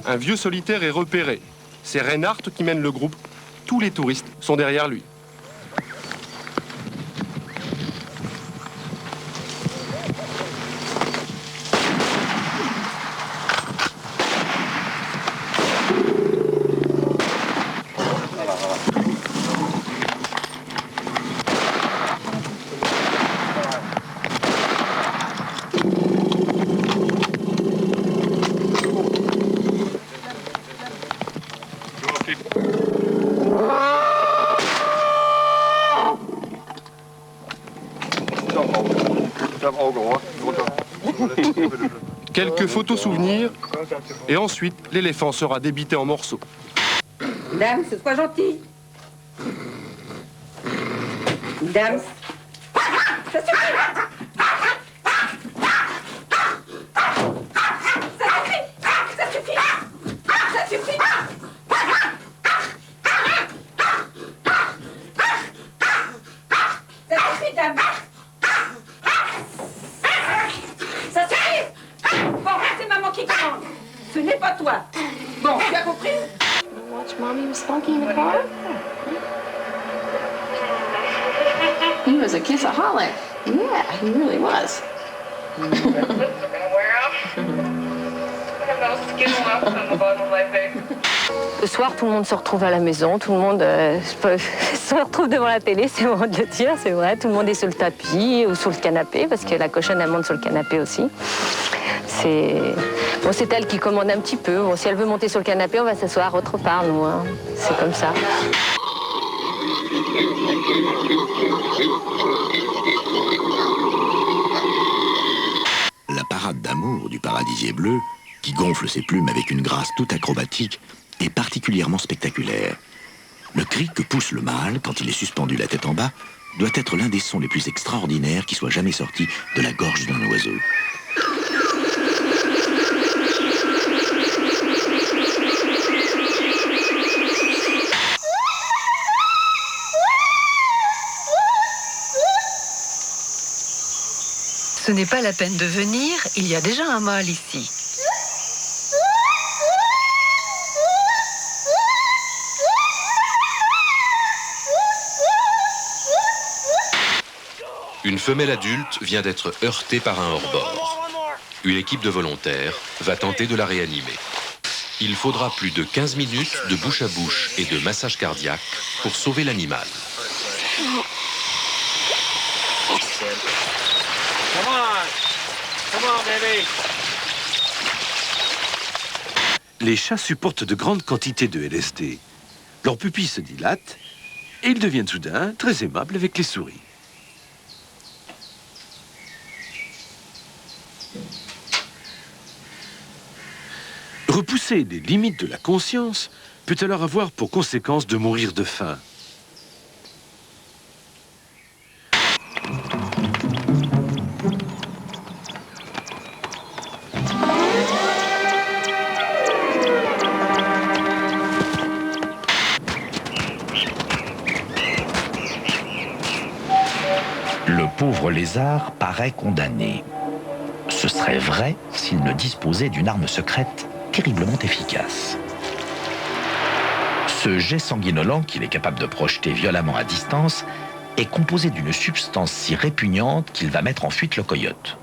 Un vieux solitaire est repéré. C'est Reinhardt qui mène le groupe. Tous les touristes sont derrière lui. Quelques photos souvenirs, et ensuite l'éléphant sera débité en morceaux. Dame, sois gentil. Dame. Ça suffit. Ça suffit. Ça suffit. Ça suffit, dame. Ça suffit. Bon, c'est maman qui commande. Ce n'est pas toi. Bon, tu as compris? Watch mommy was smoking in the car? He was a kissaholic. Yeah, he really was. Le soir, tout le monde se retrouve à la maison, tout le monde se retrouve devant la télé, c'est le moment de le dire, c'est vrai. Tout le monde est sur le tapis ou sur le canapé, parce que la cochonne, elle monte sur le canapé aussi. C'est elle qui commande un petit peu. Bon, si elle veut monter sur le canapé, on va s'asseoir autre part, nous. Hein. C'est comme ça. La parade d'amour du paradisier bleu, qui gonfle ses plumes avec une grâce toute acrobatique, est particulièrement spectaculaire. Le cri que pousse le mâle quand il est suspendu la tête en bas doit être l'un des sons les plus extraordinaires qui soit jamais sorti de la gorge d'un oiseau. Ce n'est pas la peine de venir, il y a déjà un mâle ici. Une femelle adulte vient d'être heurtée par un hors-bord. Une équipe de volontaires va tenter de la réanimer. Il faudra plus de 15 minutes de bouche à bouche et de massage cardiaque pour sauver l'animal. Les chats supportent de grandes quantités de LSD. Leurs pupilles se dilatent et ils deviennent soudain très aimables avec les souris. Repousser les limites de la conscience peut alors avoir pour conséquence de mourir de faim. Le pauvre lézard paraît condamné. Ce serait vrai s'il ne disposait d'une arme secrète terriblement efficace. Ce jet sanguinolent qu'il est capable de projeter violemment à distance est composé d'une substance si répugnante qu'il va mettre en fuite le coyote.